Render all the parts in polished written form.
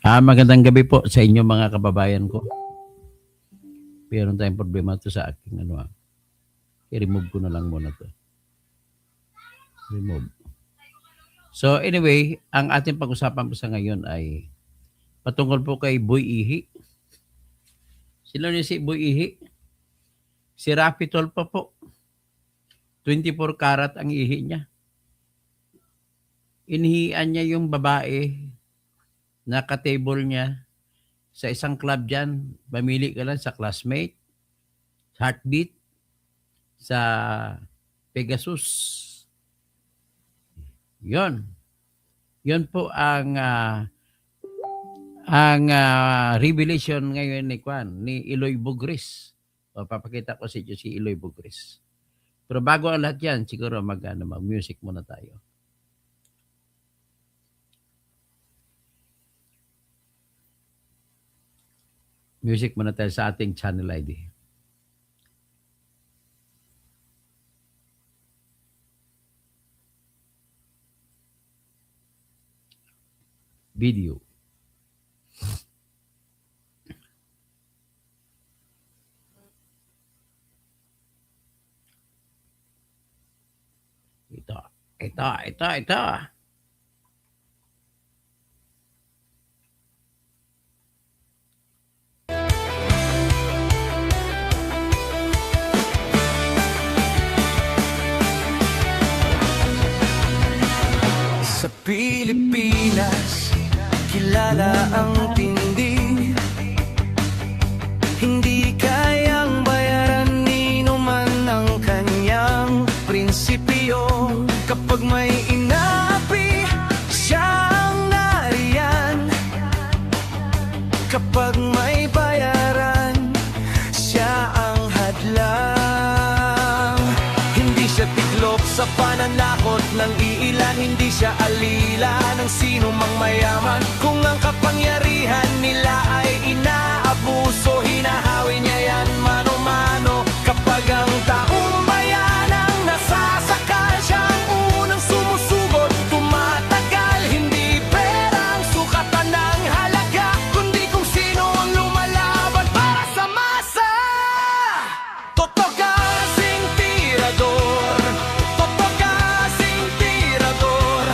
Magandang gabi po sa inyo mga kababayan ko. Meron tayong problema to sa aking I-remove ko na lang muna to. Remove. So anyway, ang ating pag-usapan po sa ngayon ay patungkol po kay Boy Ihi. Sino niya si Boy Ihi? Si Raffy Tulfo po. 24 karat ang ihi niya. Inihian niya yung babae na ka-table niya sa isang club dyan. Pamili ka lang sa Classmate, Heartbeat, sa Pegasus. Yon. Yon po ang revelation ngayon ni Eloy Bugris. O, papakita ko si Eloy Bugris. Pero bago ang lahat yan, siguro mag-music muna tayo. Music muna tayo sa ating channel ID. Video. Ito. Sa Pilipinas, kilala ang tindi. Hindi kayang bayaran ni numan ang kanyang prinsipyo. Kapag may inaapi, siya ang nariyan. Kapag may bayaran, siya ang hadlang. Hindi siya tiklop sa pananakot ng iilan. Hindi siya alila ng sino mang mayaman. Kung ang kapangyarihan nila ay inaabuso, hinahawi niya yan mano-mano. Kapag ang taong bayan ang nasasakal, siya ang unang sumusugot, tumatagal. Hindi perang sukatan ng halaga, kundi kung sino ang lumalaban para sa masa. Totoo kasing tirador, totoo kasing tirador.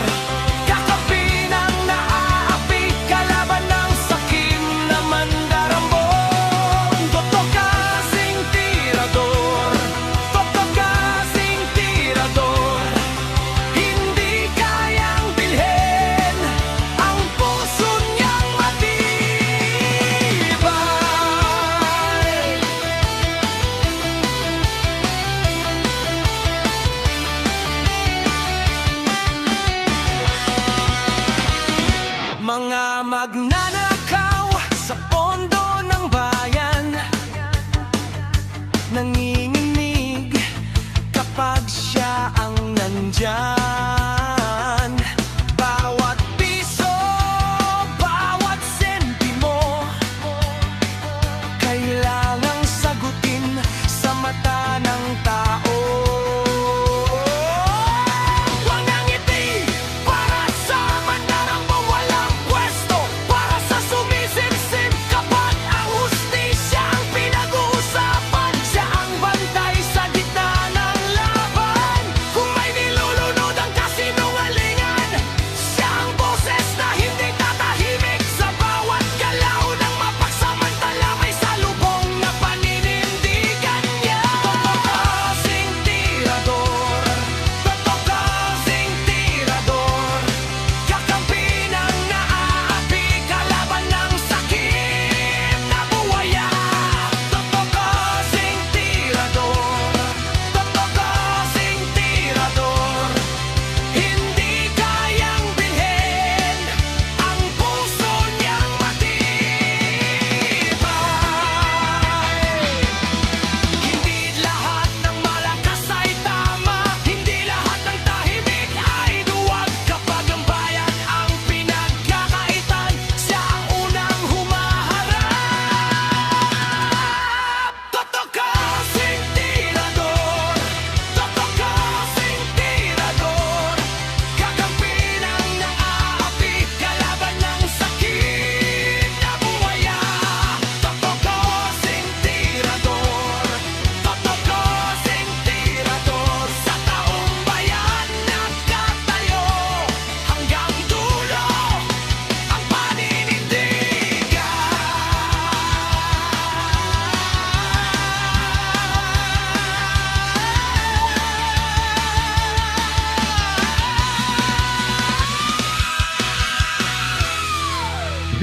Kakapin ang naaapi, kalaban ng sakim na mandarambon. Totoo kasing tirador, totoo kasing tirador. Hindi kayang bilhin ang puso niyang matibay. Mga magnanakaw sa pondo ng bayan, nanginginig kapag siya ang nandyan. Bawat piso, bawat sentimo, kailangang sagutin sa mata ng tao. Walang ngiti para sa mandarambong walang pwesto, para sa sumisimsim kapag ang hustisya ang pinag-uusapan. Siya ang bantay sa gitna ng laban. Kung may nilulunod ang kasino,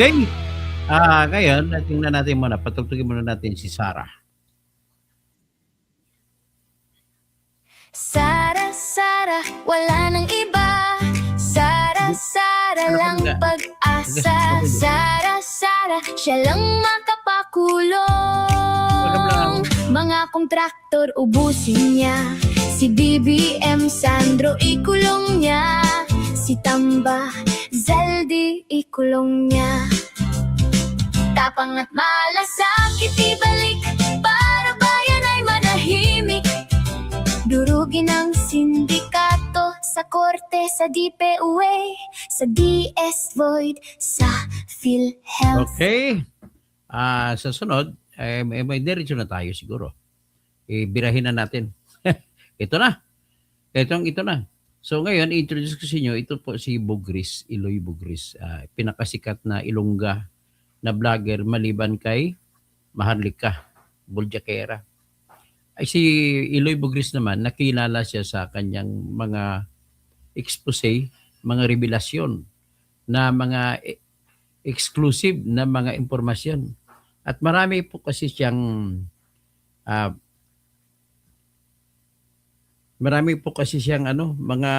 Okay? Ngayon, tingnan natin muna. Patugtugin muna natin si Sarah. Sara, Sara, wala nang iba. Sara, Sara Ano ka lang nga? pag-asa. Sara, Sara, siya lang Wala makapakulong. lang. Mga kontraktor ubusin niya. Si BBM Sandro ikulong niya. Si Tamba Zaldi ikulong niya. Tapang at malasakit ibalik para bayan ay manahimik. Durugin ang sindikato sa korte, sa DPUA, sa DS Void, sa PhilHealth. Okay. Sa sunod, may diretso na tayo siguro. Birahin na natin. Ito na. Ito na. So ngayon, introduce ko sa inyo, ito po si Bugris, Iloy Bugris. Pinakasikat na Ilongga na vlogger maliban kay Maharlika Buljakera. Ay si Iloy Bugris naman, nakilala siya sa kanyang mga expose, mga revelasyon na mga exclusive na mga impormasyon. At marami po kasi siyang mga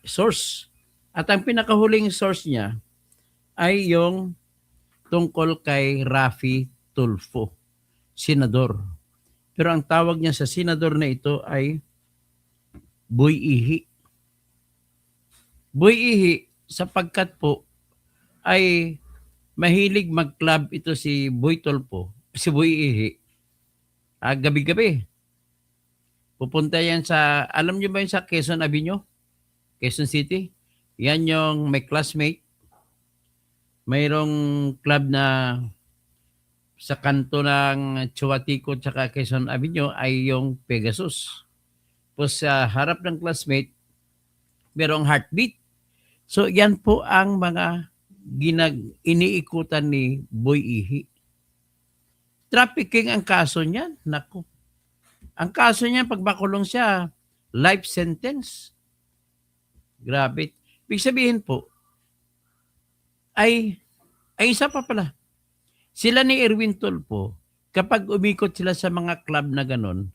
source. At ang pinakahuling source niya ay yung tungkol kay Raffy Tulfo, senador. Pero ang tawag niya sa senador na ito ay Boy Ihi. Boy Ihi sapagkat po ay mahilig mag-club ito si Boy Tulfo, si Boy Ihi. Gabi-gabi. Pupunta yan sa, alam niyo ba yun sa Quezon Avenue? Quezon City? Yan yung may classmate. Mayroong club na sa kanto ng Chuatico tsaka Quezon Avenue ay yung Pegasus. Tapos sa harap ng classmate, mayroong Heartbeat. So yan po ang mga iniikutan ni Boy Ihi. Trafficking ang kaso niyan. Naku. Ang kaso niya, pag makulong siya, life sentence. Grabe. Ibig sabihin po, ay isa pa pala. Sila ni Erwin Tulfo, kapag umikot sila sa mga club na ganon,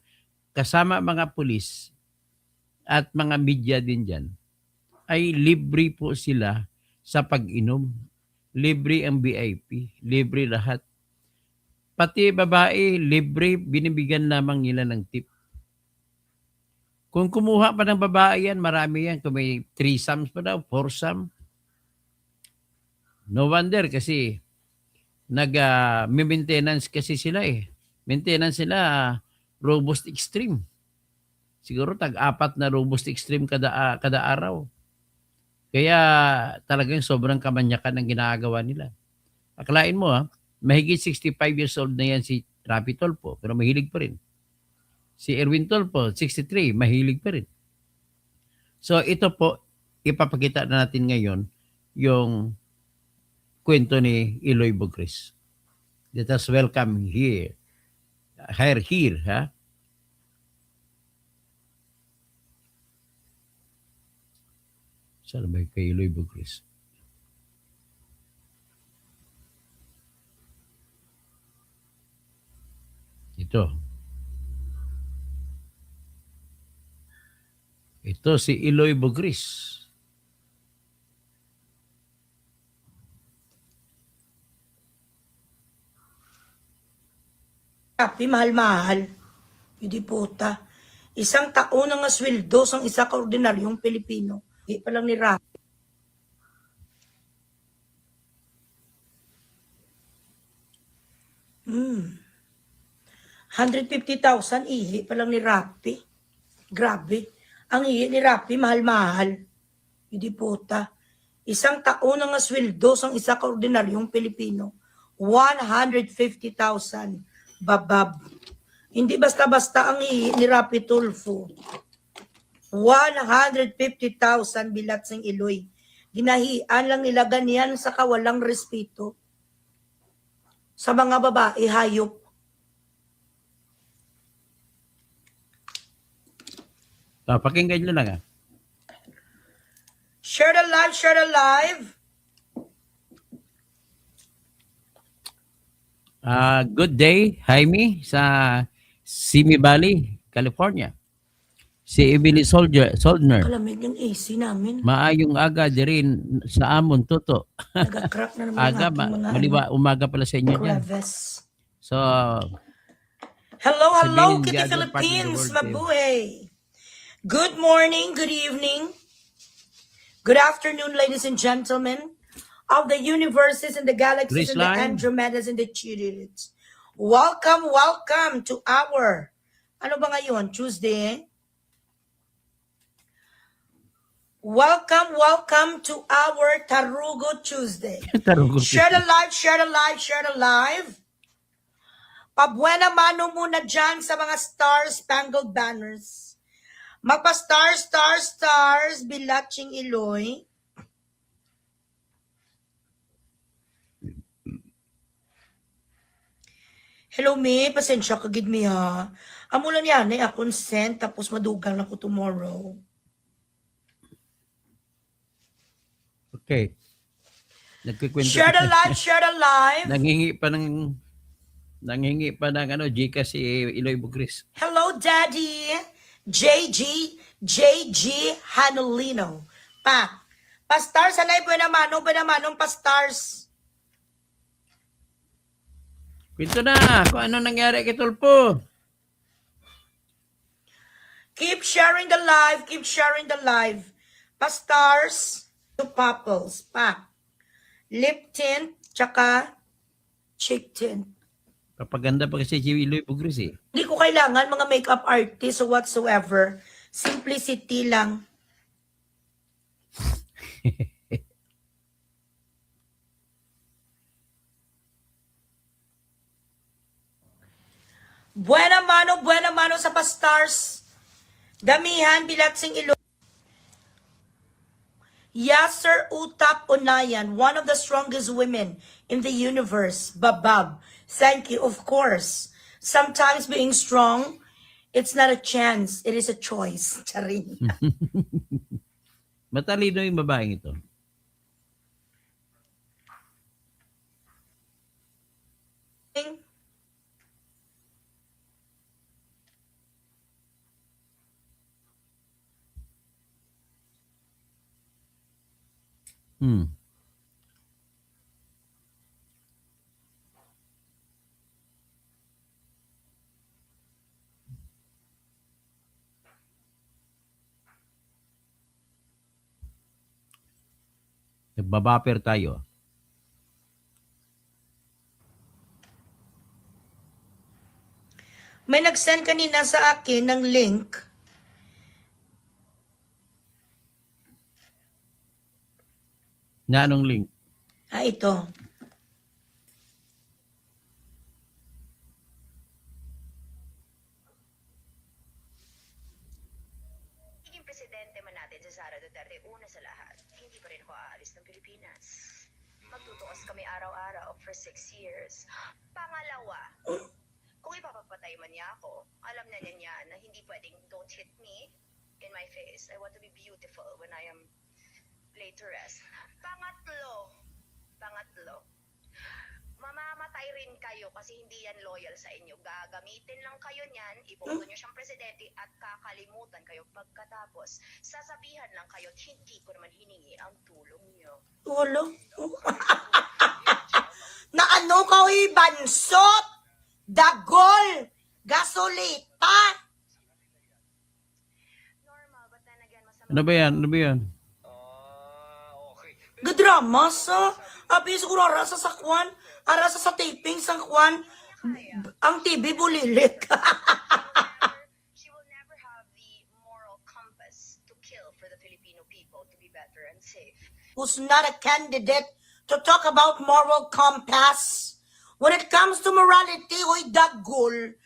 kasama mga pulis at mga media din dyan, ay libre po sila sa pag-inom. Libre ang VIP, libre lahat. Pati babae, libre, binibigyan lamang nila ng tip. Kung kumuha pa ng babae yan, marami yan. Kung may threesomes pa daw, foursome. No wonder kasi maintenance kasi sila eh. Maintenance sila robust extreme. Siguro tag-apat na robust extreme kada araw. Kaya talagang sobrang kamanyakan ang ginagawa nila. Akalain mo mahigit 65 years old na yan si Raffy Tulfo, pero mahilig pa rin. Si Erwin Tulfo, 63, mahilig pa rin. So ito po, ipapakita na natin ngayon yung kwento ni Iloy Bugris. Let us welcome here. Here, ha? Saan ba kay Iloy Bugris? Ito. Ito si Iloy Bugris. Rapi, mahal-mahal. Hindi puta. Isang taon ang asweldo sang isa ka ordinaryong Pilipino. Hindi pa lang ni Rapi. Hmm. 150,000 ihi pa lang ni Rapi. Grabe. Ang ihi ni Rapi, mahal-mahal. Hindi puta. Isang taon ang asweldo sang isa ka ordinaryong Pilipino. 150,000. Babab. Hindi basta-basta ang ihi ni Raffy Tulfo. 150,000 bilat sing Iloy. Ginahian lang nila ganyan sa kawalang respeto. Sa mga babae, hayop. Pakinggan nyo lang Share the live, share the live. Good day, Jaime, sa Simi Valley, California. Si Emily Soldner. Kalamig yung AC namin. Maayong aga di rin sa amon tuto. Nagka-crack na naman Aga, ang aking mga maliwa, umaga pala sa inyo dyan. crevice. So, Hello, Sabihin, hello, Kitty the other part of the Philippines, world, mabuhay. Good morning, good evening, good afternoon, ladies and gentlemen of the universes and the galaxies and the Graceline. Andromedas and the Chirids. Welcome, welcome to our, ano ba ngayon, Tuesday? Welcome, welcome to our Tarugo Tuesday. Tarugo Share the live, share the live, share the live. Pabuena mano muna dyan sa mga star-spangled banners. Magpa-stars, stars, stars, Bilaching Iloy. Hello, me. Pasensya ka, gid me, ha. Amo lang yan, consent, tapos madugang na ko tomorrow. Okay. Nagkikwento. Share the live, share the live. Nanghingi pa ng Gcash si Iloy Bugris. Hello, Daddy. JG Hanolino. Pa-stars, alay, buena manong pa-stars. Kwento na kung ano nangyari kay Tulpo. Keep sharing the live, keep sharing the live. Pa-stars, to Popples, lip tint, tsaka cheek tint. Papaganda pa kasi si Iloy Bugris eh. Hindi ko kailangan mga makeup artist or whatsoever. Simplicity lang. Buena mano sa pa-stars. Damihan, Bilatsing Ilo. Yasser Utap Unayan, one of the strongest women in the universe. Babab. Thank you, of course. Sometimes being strong, it's not a chance, it is a choice. Charing. Matalino yung babaeng ito. Nagbabaper tayo. May nag-send kanina sa akin ng link. Na anong link? Ito. Naging presidente man natin si Sara Duterte, una sa lahat, hindi pa rin ako aalis ng Pilipinas. Magtutuos kami araw-araw for 6 years. Pangalawa, kung ipapapatay man niya ako, alam na niya na hindi pwedeng don't hit me in my face. I want to be beautiful when I am laid to rest. Pangatlo, mamamatay rin kayo kasi hindi yan loyal sa inyo. Gagamitin lang kayo niyan, iboto nyo siyang presidente at kakalimutan kayo pagkatapos. Sasabihan lang kayo at hindi ko naman hiningi ang tulong nyo. Wala. Na ano ka, bansot, dagol, gasolita. Normal, but then again, masama. Ano ba yan? Ano ba yan? Gadrama sa, abi siguro arasa sa kwan, arasa sa taping sa kwan, ang TV bulilit. She will never have the moral compass to kill for the Filipino people to be better and safe. Who's not a candidate to talk about moral compass. When it comes to morality, oy dagol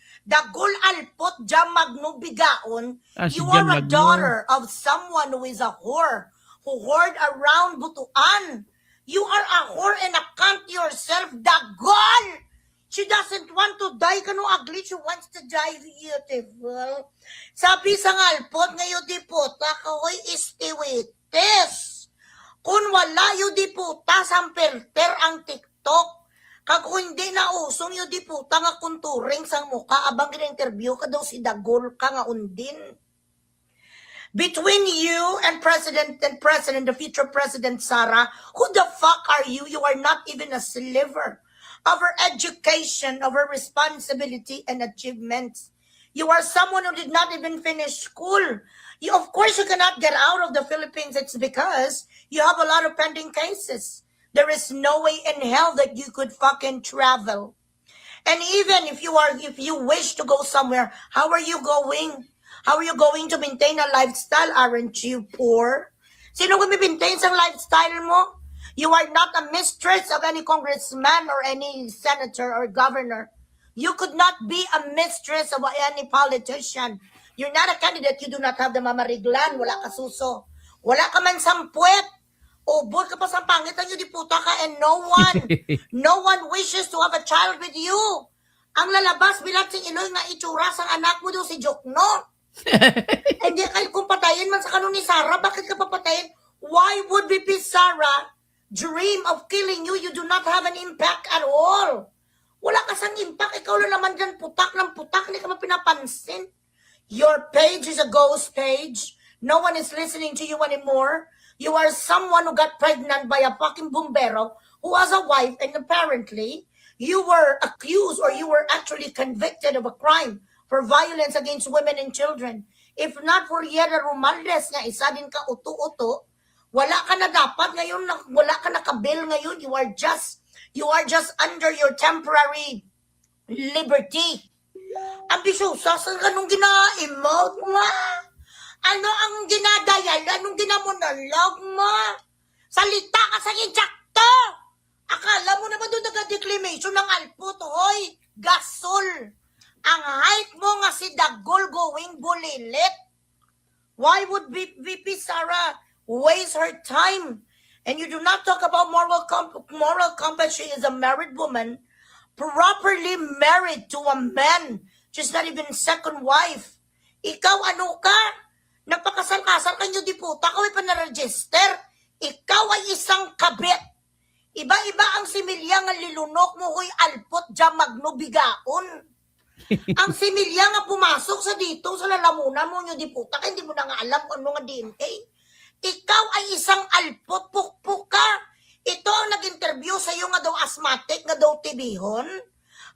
alpot jam magnubigaon, Si you Jan are a Magno. daughter of someone who is a whore, who hoard around butuan. You are a whore and a cunt yourself, dagol! She doesn't want to die, kano ugly, she wants to die beautiful. Sabi sa ngalpot, ngayon di puta, kahoy istiwites. Kung wala yu di puta, samperter ang TikTok. Kag hindi na usong yung di puta nga kunturing sang muka abang gina-interview ka daw si Dagol ka nga undin. Between you and President, the future President Sara, who the fuck are you? You are not even a sliver of her education, of her responsibility and achievements. You are someone who did not even finish school. You, of course, you cannot get out of the Philippines. It's because you have a lot of pending cases. There is no way in hell that you could fucking travel. And even if you wish to go somewhere, how are you going? How are you going to maintain a lifestyle? Aren't you poor? Sino maintain sa lifestyle mo? You are not a mistress of any congressman or any senator or governor. You could not be a mistress of any politician. You're not a candidate. You do not have the mamariglan. Wala ka suso. Wala ka man sampuet. Ubod ka pa sa pangit ang di puta ka, and no one wishes to have a child with you. Ang lalabas bilat sing Iloy nga itsura sang anak mo daw si Jokno. Hindi kayo kung patayin man sa kanon ni Sara, bakit ka papatayin? Why would VP Sara dream of killing you? You do not have an impact at all. Wala ka sang impact. Ikaw lang naman dyan putak ng putak. Hindi ka mapinapansin. Your page is a ghost page. No one is listening to you anymore. You are someone who got pregnant by a fucking bombero who has a wife, and apparently you were accused or you were actually convicted of a crime for violence against women and children. If not for Yera Romaldes nga isa din ka uto-uto, wala ka na dapat ngayon, wala ka nakabil ngayon. You are just under your temporary liberty. Ambisyosa sa kanong gina-emote nga. Ano ang ginadayal? Anong ginamonolog mo? Salita ka sa injakto! Akala mo naman doon nag-declamation ng alput, hoy! Gasol! Ang height mo nga si Dagol going bulilit. Why would VP Sara waste her time? And you do not talk about moral compass. She is a married woman, properly married to a man. She's not even second wife. Ikaw ano ka? Nagpakasal-kasal kanyo di puta, kaway pa na-register. Ikaw ay isang kabit. Iba-iba ang similya nga lilunok mo, huy alpot dya magno bigaon. Ang similya nga pumasok sa dito, sa lalamunan mo nyo di puta, kaya hindi mo na nga alam kung ano nga DNA. Ikaw ay isang alpot, pukpuk ka. Ito ang nag-interview sa iyo nga daw asthmatic, nga daw tibihon.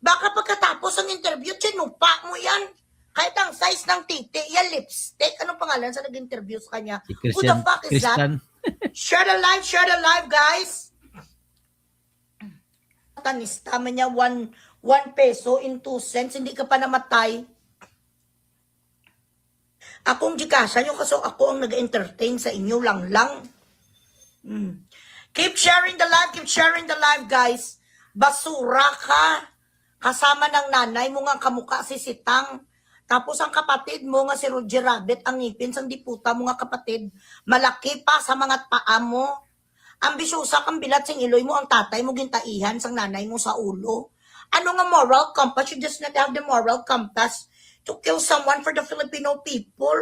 Baka pagkatapos ang interview, chinupa mo yan. Kahit ang size ng titi, yan lipstick. Anong pangalan sa nag-interview sa kanya? Si Who the fuck is that? Share the live, guys. Tanis, tama niya, 1 peso in 2 cents. Hindi ka pa namatay. Akong Gcash nyo kasi ako ang nag-entertain sa inyo lang. Keep sharing the live, guys. Basura ka. Kasama ng nanay mo nga kamuka si Sitang. Tapos ang kapatid mo nga si Roger Rabbit, ang ngipin sang diputa mo nga kapatid, malaki pa sa mga paa mo. Ambisyosa kang bilat sing Iloy mo, ang tatay mo gintaihan sang nanay mo sa ulo. Ano nga moral compass? You just not have the moral compass to kill someone for the Filipino people.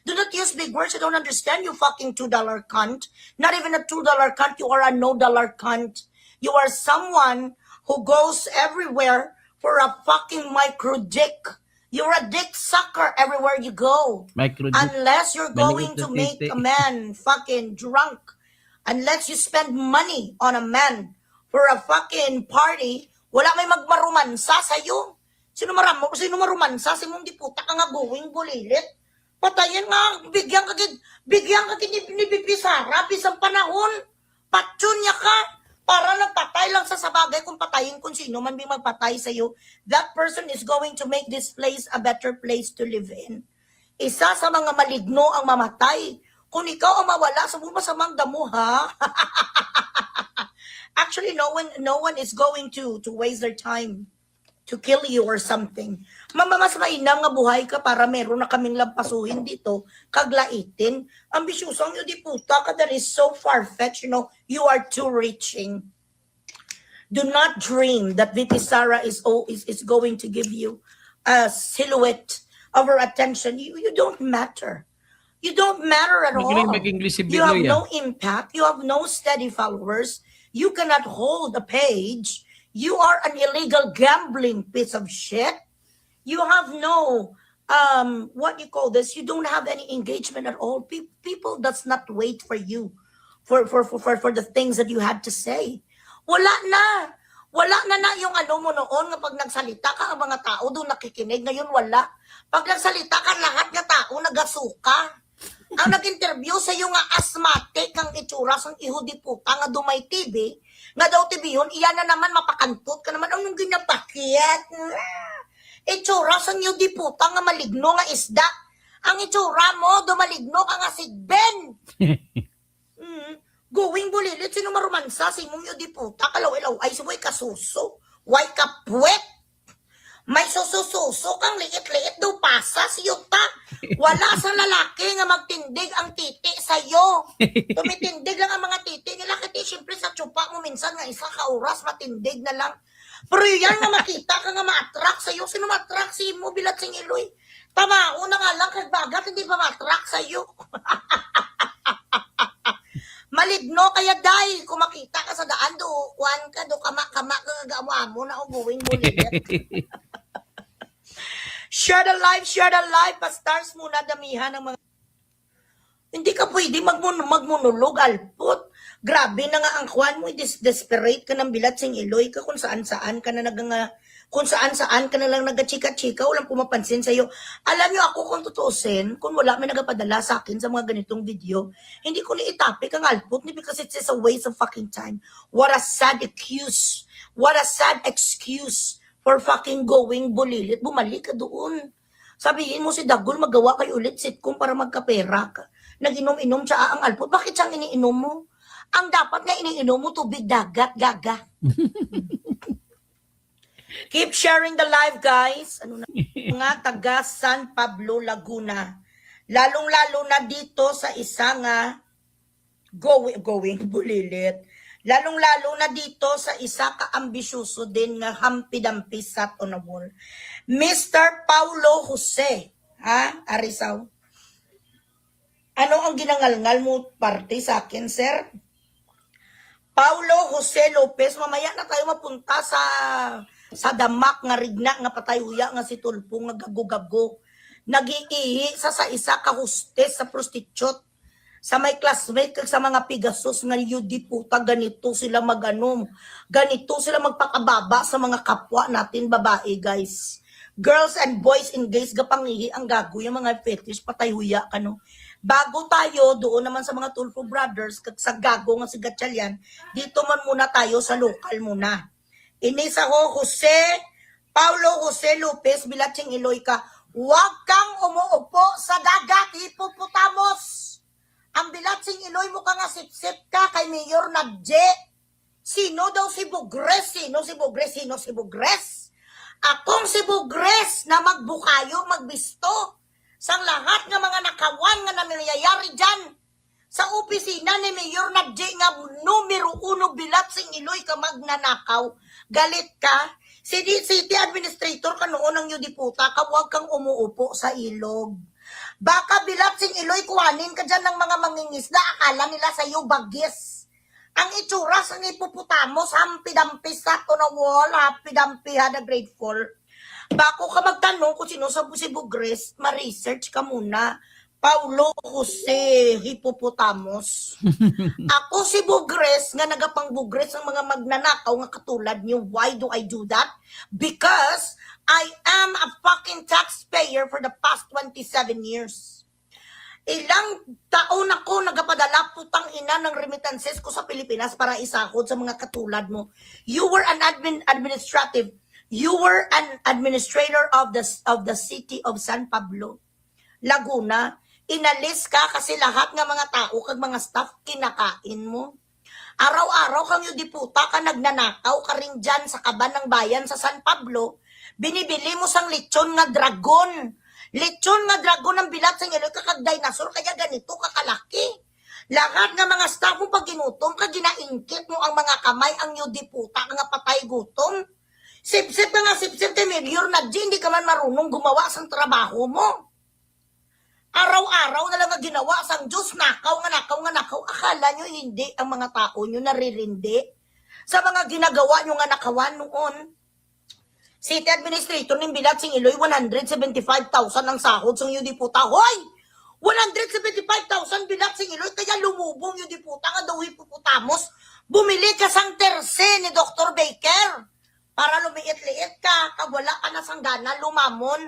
Do not use big words. I don't understand you fucking $2 cunt. Not even a $2 cunt. You are a $no cunt. You are someone who goes everywhere for a fucking micro dick. You're a dick sucker everywhere you go. Unless you're going to make a man fucking drunk. Unless you spend money on a man for a fucking party, wala may magmarumansa sa'yo. Sino marumansa? Si mong diputa ka nga going bulilit. Patayin nga, bigyan ka ni Bibi Sara, bisang panahon. Patsun niya ka. Para nagpatay lang sa sabagay kung patayin kung sino man may magpatay sa iyo, that person is going to make this place a better place to live in. Isa sa mga maligno ang mamatay. Kung ikaw ang mawala, sa masamang damo, ha? Actually, no one is going to waste their time to kill you or something. Mas mainam nga buhay ka para meron na kaming lampasuhin dito, kaglaitin. Ambisyosang yun di puta ka, that is so far-fetched, you are too reaching. Do not dream that VP Sara is going to give you a silhouette of her attention. You don't matter. You don't matter at all. You have no impact. You have no steady followers. You cannot hold a page. You are an illegal gambling piece of shit. You have no, what you call this? You don't have any engagement at all. People does not wait for you for the things that you had to say. Wala na. Wala na yung ano mo noon nga pag nagsalita ka, ang mga tao doon nakikinig. Ngayon wala. Pag nagsalita ka, lahat ng tao nagasuka. Ang nag-interview sa iyo nga asthmatic ang itsura sang ihudi puta nga dumay TV, nga daw TV yun, iyan na naman mapakantot ka naman, anong ginapakit? Itsura sang ihudi puta nga maligno nga isda. Ang itsura mo, dumaligno ka nga sigben. Going bulilit, sino maromansa, simong ihudi puta, kalaw-ilaw, ay sumoy kasuso, way kapwet. May susususo kang liit-liit daw pasa siyuta. Wala sa lalaki nga magtindig ang titi sa'yo. Tumitindig lang ang mga titi nila. Kaya siyempre sa tsupa mo minsan nga isa ka oras matindig na lang. Pero yan nga makita ka nga ma-attract sa'yo. Sino ma-attract si mo bilat sing iloy? Tama, una nga lang kagbagat hindi pa ma-attract sa'yo. Maligno kaya dahil kung makita ka sa daan do, kuhan ka do, kama kagamo na uguwing mo lilit. Share the live, pa-stars muna damihan ng mga... Hindi ka pwede magmonolog, alpot. Grabe na nga ang kuhan mo, desperate ka ng bilat sing iloy ka kung saan-saan ka na kung saan-saan ka na lang nagachika-chika, walang pumapansin sa'yo. Alam niyo ako kung tutuusin, kung wala may nagapadala sa akin sa mga ganitong video, hindi ko ni itapik ang alpot ni because it's just a waste of fucking time. What a sad excuse. What a sad excuse for fucking going bulilit. Bumalik ka doon. Sabihin mo si Dagol, magawa kayo ulit sitcom para magkapera ka. Nag-inom-inom siya ang alpot. Bakit siyang iniinom mo? Ang dapat na iniinom mo, tubig dagat, gaga. Keep sharing the live, guys. Ano na? Mga taga San Pablo, Laguna. Lalong-lalo na dito sa isa nga going bulilit. Lalong-lalo na dito sa isa ka-ambisyoso din nga hampi-dampi sa Tonawol. Mr. Paulo Jose. Ha? Arisaw. Ano ang ginangalngal mo parte sa akin, sir? Paulo Jose Lopez. Mamaya na tayo mapunta sa damak nga rigna nga patayuya nga si Tulpo nga gago-gago. Nag-iihi sa isa ka hostes sa prostitute. Sa may classmate kag sa mga pigasos nga yudi puta, ganito sila maganom. Ganito sila magpakababa sa mga kapwa natin babae, guys. Girls and boys engaged gapangihi ang gago yung mga fetish patayuya kano. Bago tayo doon naman sa mga Tulfo brothers kag sa gago nga si Gatchalian, dito man muna tayo sa local muna. Inisa ko Paulo Jose Lopez Bilatsing Iloy ka. Huwag kang umuupo sa dagat, hipopotamos. Ang Bilatsing Iloy mo ka nga sip-sip ka kay Mayor Nadje. Sino daw si Bugres? Sino si Bugres? Sino si Bugres? Akong si Bugres na magbukayo, magbisto sang lahat ng mga nakawan nga nangyayari dyan sa opisina ni Mayor Nadje nga numero 1 Bilatsing Iloy ka magnanakaw. Galit ka? City Administrator ka noon ng Yudiputa ka, huwag kang umuupo sa ilog. Baka Bilatsing Iloy kuhanin ka dyan ng mga mangingisda, akala nila sa iyo bagis. Ang itsura sa hipopotamos, hampi-dampi sa Tonawol, hampi-dampi hada grateful. Bako ka magtanong kung sino sa si Bugres, ma-research ka muna. Paulo Jose Hipopotamos. Ako si Bugres, nga nagapang Bugres ng mga magnanakaw nga katulad niyo. Why do I do that? Because I am a fucking taxpayer for the past 27 years. Ilang taon ako nagapadala putang ina ng remittances ko sa Pilipinas para isahod sa mga katulad mo. You were an administrative. You were an administrator of the city of San Pablo, Laguna. Inalis ka kasi lahat ng mga tao kag mga staff kinakain mo. Araw-araw kang yudiputa ka nagnanakaw ka rin dyan sa kaban ng bayan sa San Pablo. Binibili mo sang lechon nga dragon. Lechon nga dragon ang Bilatsing Iloy ka kag dinosaur kaya ganito kakalaki. Lahat ng mga staff mo pag ginutom ka ginaingkit mo ang mga kamay ang yudiputa nga patay gutom. Sip-sip ka nga sip-sip te Mayor Nadje, hindi ka man marunong gumawa sang trabaho mo. Araw-araw na lang nga ginawa sang Diyos, nakaw nga nakaw. Akala nyo hindi ang mga tao nyo naririndi. sa mga ginagawa nyo nga nakawan noon. City Administrator ng Bilat sing Iloy, 175,000 ang sahod sa yung diputa. Hoy! 175,000 Bilat sing Iloy, kaya lumubong yung diputa nga daw hipopotamos. Bumili ka sang terse ni Dr. Baker para lumiit-liit ka, kag wala ka na sang gana lumamon.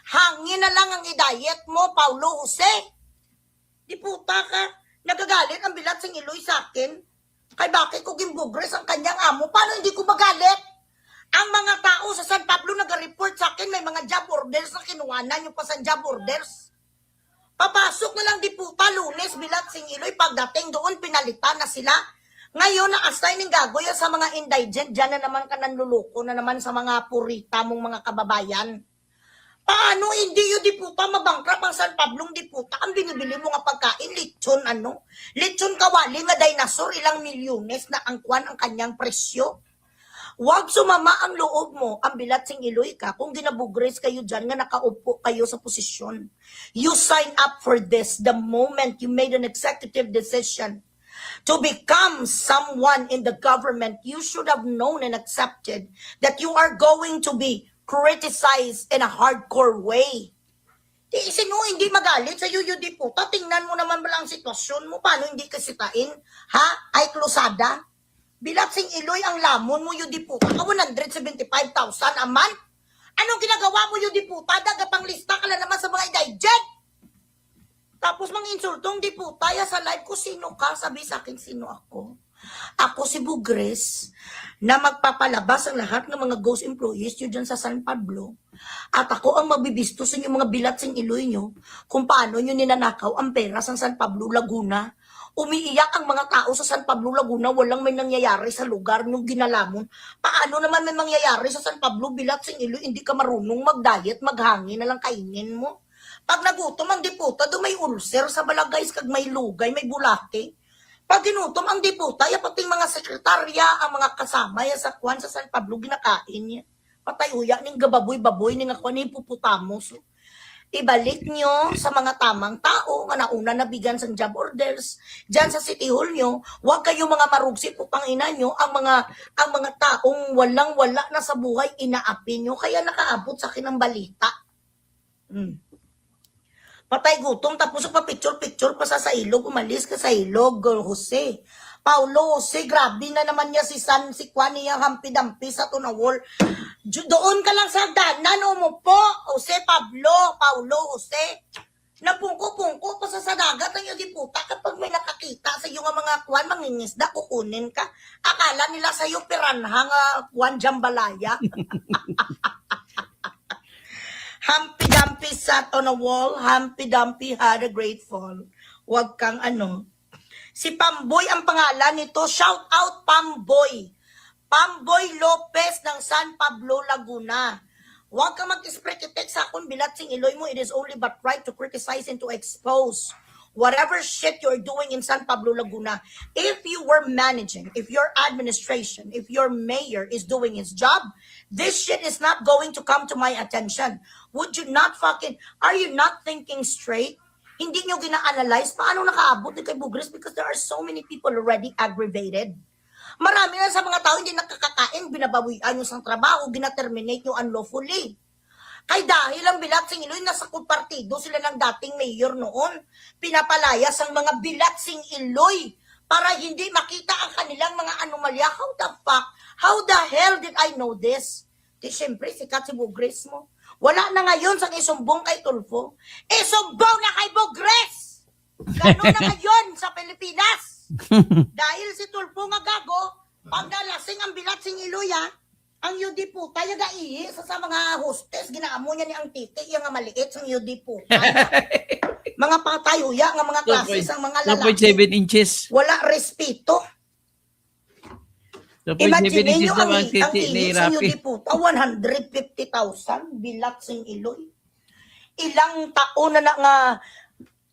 Hangin na lang ang i-diet mo, Paulo Jose. Diputa ka, nagagalit ang Bilat sing Iloy sa akin. Kay bakit ko gimbugres ang kanyang amo? Paano hindi ko magalit? Ang mga tao sa San Pablo nag-report sa akin, may mga job orders na kinuhanan yung pa sa job orders. Papasok na lang diputa, Lunes, Bilat sing Iloy, pagdating doon, pinalitan na sila. Ngayon, na-assign ng gagoy sa mga indigent, dyan na naman ka nanluluko na naman sa mga purita mong mga kababayan. Paano hindi yung diputa mabangkrap ang San Pablong diputa? Ang binibili mo nga pagkain, lechon ano? Lechon kawali nga dinosaur, ilang milyones na ang kwan ang kanyang presyo. Huwag sumama ang loob mo, ang Bilat sing Iloy ka, kung ginabugres kayo dyan, nga nakaupo kayo sa posisyon. You sign up for this the moment you made an executive decision to become someone in the government. You should have known and accepted that you are going to be criticized in a hardcore way. Sino hindi magalit sa yuyo diputa? Tingnan mo naman ba ang sitwasyon mo? Paano hindi kasitain? Ha? Ay klosada? Bilat sing Iloy ang lamon mo yung diputa ka 175,000 a month. Anong ginagawa mo yung diputa? Dagapang lista ka lang naman sa mga indigent. Tapos mga insultong diputa ya sa live ko, sino ka? Sabi sa akin, sino ako? Ako si Bugres na magpapalabas ang lahat ng mga ghost employees nyo dyan sa San Pablo. At ako ang mabibisto sa inyong mga Bilat sing Iloy nyo kung paano nyo ninanakaw ang pera sa San Pablo, Laguna. Umiiyak ang mga tao sa San Pablo, Laguna, walang may nangyayari sa lugar nung ginalamon. Paano naman may mangyayari sa San Pablo, Bilat sing Iloy, hindi ka marunong mag-diet, maghangin na lang kainin mo. Pag nagutom ang diputa, do may ulcer sa balagays, kag may lugay, may bulate. Pag ginutom ang diputa, ya pating mga sekretarya, ang mga kasama ya sa kwan sa San Pablo, ginakain niya. Patay uya, ning gababoy-baboy, ning ako ning puputamos. Ibalik nyo sa mga tamang tao nga nauna nabigyan sa job orders diyan sa City Hall nyo. Huwag kayo mga marugsi putang ina nyo ang mga taong walang-wala na sa buhay inaapi nyo kaya nakaabot sa akin ang balita. Patay gutom tapos pa picture pa sa ilog, umalis ka sa ilog, Jose. Paulo Jose, grabe na naman niya si Kwan niya hampi-dampi sa tunawol. Doon ka lang sa danan, umupo, Jose Paulo Jose. Napungko-pungko pa sa dagat ang yung diputa kapag may nakakita sa iyo nga mga kwan, mangingisda, kukunin ka. Akala nila sa iyo piranha nga kwan jambalaya. Hampi-dampi sat on a wall, hampi-dampi had a great fall. Huwag kang Si Pamboy ang pangalan nito. Shout out Pamboy. Pamboy Lopez ng San Pablo, Laguna. Huwag kang mag-isprekitek sa akong Bilat sing Iloy mo. It is only but right to criticize and to expose whatever shit you're doing in San Pablo, Laguna. If you were managing, if your administration, if your mayor is doing his job, this shit is not going to come to my attention. Would you not are you not thinking straight? Hindi nyo gina-analyze paano nakaabot ni kay Bugres because there are so many people already aggravated. Marami na sa mga tao hindi nakakakain, binabawian nyo sa trabaho, gina-terminate nyo unlawfully. Kay dahil ang Bilat sing Iloy, nasa partido sila ng dating mayor noon, pinapalayas ang mga Bilat sing Iloy para hindi makita ang kanilang mga anomalya. How the hell did I know this? Di syempre, sikat si Bugres mo. Wala na ngayon sa isumbong kay Tulfo. Isumbong na kay Bugres! Ganun na ngayon sa Pilipinas. Dahil si Tulfo nga gago, pag nalasing ang Bilat sing Iloy, ang yudi puta, yung gaihi sa mga hostess, ginaamo niya ni ang titi, yung nga maliit sa yudi puta. Mga patayuya, nga mga klases, ang mga lalaki. 2.7 inches. Wala respeto. 2.7 Imagine inches nyo na ang ang titi ni ihis nyo Rafi. di puta, 150,000 Bilat sing Iloy. Ilang taon na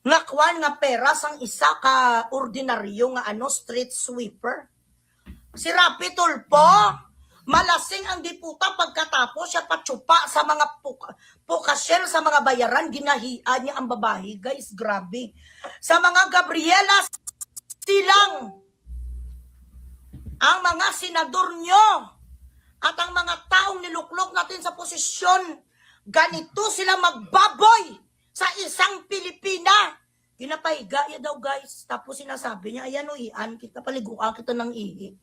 nga kwan nga pera sang isa ka ordinaryo nga street sweeper. Si Rafi Tulfo, malasing ang diputa pagkatapos siya patsupa sa mga pukasyel sa mga bayaran, ginahian niya ang babae. Guys, grabe. Sa mga Gabriela silang ang mga senador nyo at ang mga taong niluklok natin sa posisyon, ganito sila magbaboy sa isang Pilipina. Ginapahiga ya daw guys. Tapos sinasabi niya, ayan o ian, kita paliguan kita ng ihi.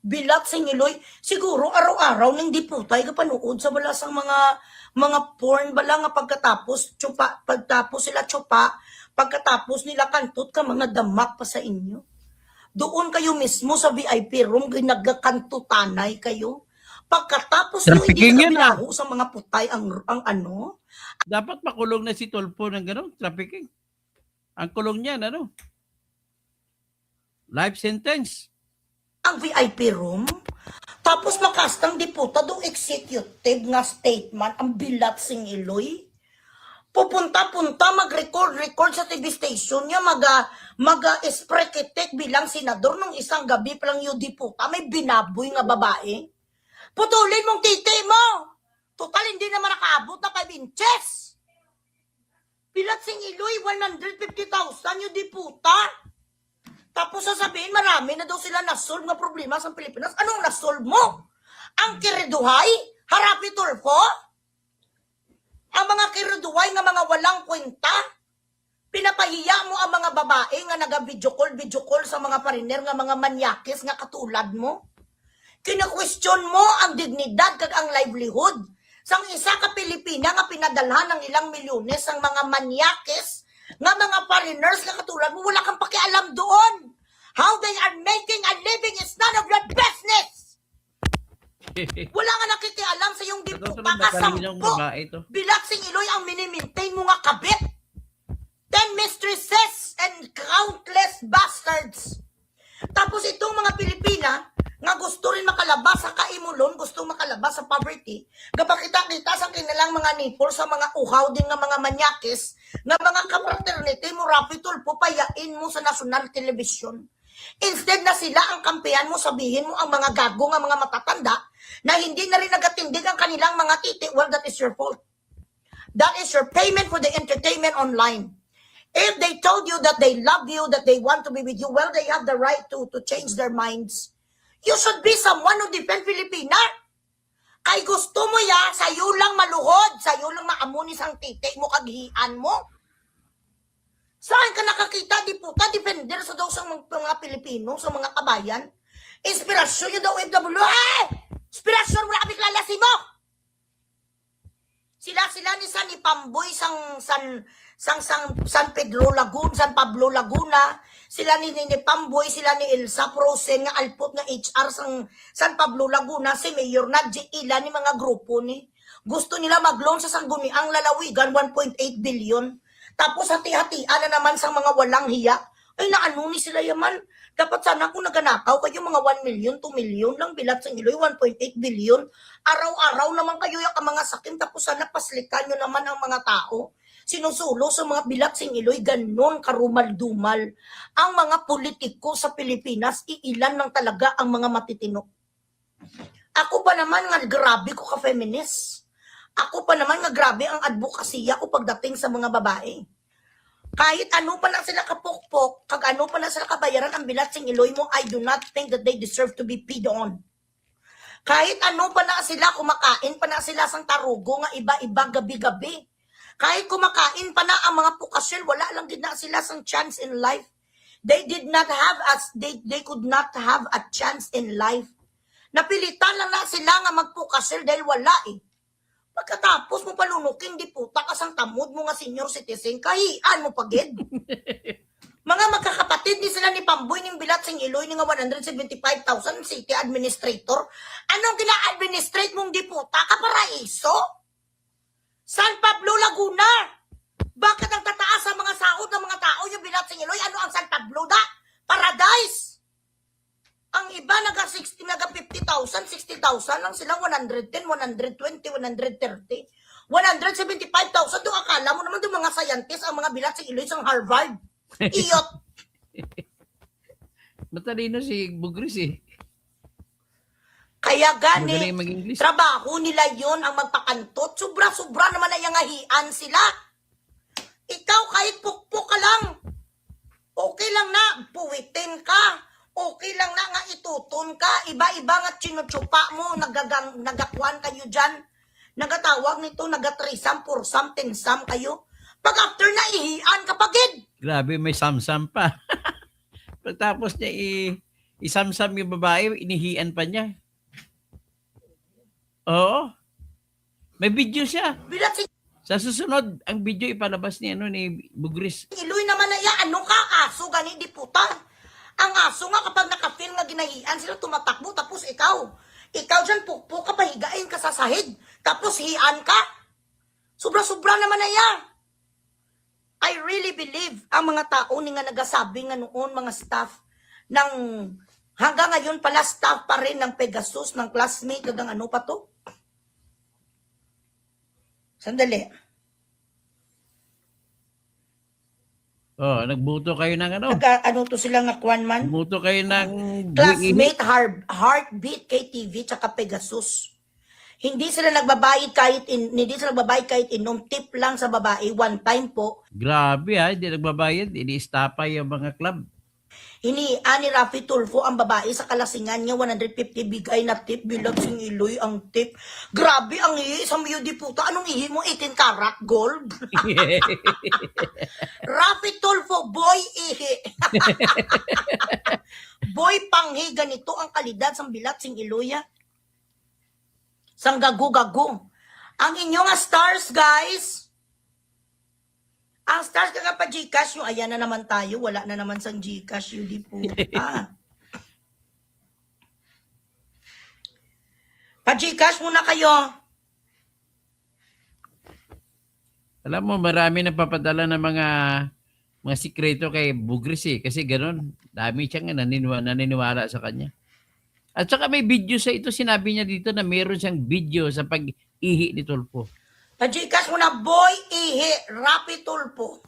Bilat singiloy, siguro araw-araw nang di putay kapanood sa balasang mga porn bala nga pagkatapos sila tsupa, pagkatapos nila kantot ka mga damak pa sa inyo. Doon kayo mismo sa VIP room, nagkakantutanay kayo. Pagkatapos nyo hindi Trafficking yan, na sa mga putay ang ano, Dapat makulong na si Tulfo ng gano'n, trafficking. Ang kulong niyan, ano? Life sentence. ang VIP room, tapos makastang diputado executive nga statement, ang bilat sing iloy. Pupunta-punta, mag-record sa TV station niya, mag-esprekitek bilang senador nung isang gabi palang yung diputa, may binaboy nga babae. Putulin mong titi mo! Total, hindi naman nakaabot na 5 inches. Bilat sing iloy, 150,000 yung diputa. Tapos sasabihin, marami na daw sila nasolve nga problema sa Pilipinas. Anong nasolve mo? Ang kiriduhay? Harapi Tulfo? Ang mga kiriduhay nga mga walang kwenta? Pinapahiya mo ang mga babae nga naga-video call sa mga pariner nga mga manyakis nga katulad mo? Kina-question mo ang dignidad kag ang livelihood sang isa ka Pilipina nga pinadalhan ng ilang milyones ang mga manyakis nga mga foreigners na katulad mo, wala kang pakialam doon. How they are making a living is none of your business. Wala nga nakikialam sa iyong diputa kasampo. Bilat sing iloy ang minimaintain mo nga kabit. 10 mistresses and countless bastards. Tapos itong mga Pilipina, nga gusto rin makalabas sa kaimulon, gusto makalabas sa poverty, kapag kita sa kanilang mga nipol, sa mga uhaw din nga mga manyakis, nga mga kapraternity mo, Rafi Tulfo, payain mo sa national television. Instead na sila ang kampihan mo, sabihin mo ang mga gago nga mga matatanda, na hindi na rin nagatindig ang kanilang mga titi, well, that is your fault. That is your payment for the entertainment online. If they told you that they love you, that they want to be with you, well, they have the right to change their minds. You should be someone who defend Filipina. Kay gusto mo ya, sa'yo lang maluhod, sa'yo lang maamunis ang titi mo, kaghian mo. Saan ka nakakita, diputa, defender sa daw sa mga Pilipino, sa mga kabayan? Inspirasyon yung daw FW. Inspirasyon, wala kami klalasin mo. Sila ni San Ipamboy, San Pedro Laguna, San Pablo Laguna, sila ni Pamboy, sila ni Elsa Prosen, nga alpot nga HR San Pablo Laguna, si Mayor Nadji Ila ni mga grupo ni. Gusto nila mag-loan sa Sangguniang Lalawigan, 1.8 billion. Tapos hati-hatian na naman sa mga walang hiya. Ay, naano ni sila yaman. Dapat sana kung naganakaw kayo mga 1 million, 2 million lang, bilat sa iloy, 1.8 billion. Araw-araw naman kayo yung mga sakin, tapos sana paslikan nyo naman ang mga tao. Sinusulo sa mga bilat sing iloy, ganon karumal-dumal. Ang mga politiko sa Pilipinas, iilan lang talaga ang mga matitino. Ako pa naman nga grabe ko ka-feminist. Ako pa naman nga grabe ang advokasya ko pagdating sa mga babae. Kahit ano pa na sila kapukpok, kag ano pa na sila kabayaran ang bilat sing iloy mo, I do not think that they deserve to be peed on. Kahit ano pa na sila, kumakain pa na sila sang tarugo nga iba-iba gabi-gabi. Kahit kumakain pa na ang mga pukasyon, wala lang din na sila sang chance in life. They did not have they could not have a chance in life. Napilitan lang na sila nga magpukasyon dahil wala eh. Pagkatapos mo palunukin, di puta ka sang tamod mo nga senior citizen, kahian mo pagid. Mga magkakapatid ni sila ni Pamboy ng bilat sing iloy ni nga 175,000 city administrator. Anong gina-administrate mong di puta ka paraiso? San Pablo Laguna. Bakit ang tataas ang mga sahod ng mga tao yung bilat sing iloy? Ano ang San Pablo da? Paradise. Ang iba naga 50,000, 60,000 lang silang 110, 120, 130. 175,000 doon akala mo naman doon mga scientist ang mga bilat sa iloy sa Harvard. Iyot. Matalino si Bugris eh. Kaya gani, Magaling mag-English. trabaho nila yun ang magpakantot. Sobra-sobra naman na yung ahian sila. Ikaw kahit pukpok ka lang, okay lang na, puwitin ka. Okay lang na nga ituton ka. Iba-iba nga chinutsupa mo. Nagakuan kayo dyan. Nagatawag nito, nagatrisam, pursam, tinsam kayo. Pag after na ihian kapagid. Grabe, may samsam pa. Pagtapos niya isamsam yung babae, inihian pa niya. Oo. May video siya. Bilat si Sa susunod, ang video ipalabas ni ni Bugris. Iloy naman na ya. Ano ka aso gani di puta? Ang aso nga kapag nakafeel nga ginahian sila tumatakbo tapos ikaw dyan pukpuk ka pahigain ka sa sahig tapos hian ka. Sobra-sobra naman na ya. I really believe ang mga tao ni nga nagasabi nga noon mga staff ng hanggang ngayon pala staff pa rin ng Pegasus ng classmate hanggang ano pa to? Sandali. Oh, nagbuto kayo ng ano? Ano to sila nga kwan man? Nagbuto kayo ng Classmate, Heartbeat, KTV, tsaka Pegasus. Hindi sila nagbabayad kahit inom tip lang sa babae one time po. Grabe ha, hindi nagbabayad, ini-stapa yung mga club. Hinian ni Rafi Tulfo ang babae sa kalasingan niya 150 bigay na tip bilang sing iloy ang tip. Grabe ang ihi sa miyo di puta. Anong ihi mo 18 karat gold? Rafi Tulfo boy ihi. Boy panghi ganito ang kalidad sang bilat sing iloya. Sang gago-gago. Ang inyong stars guys. Ang stars ka pa Gcash yung ayan na naman tayo. Wala na naman sang Gcash yun di po. Pa Gcash muna kayo. Alam mo, marami napapadala ng mga sikreto kay Bugris eh. Kasi ganun, dami siyang naniniwala sa kanya. At saka may video sa ito, sinabi niya dito na meron siyang video sa pag-ihi ni Tulfo. Pa Gcash muna, boy, ihi, Rapi Tulfo.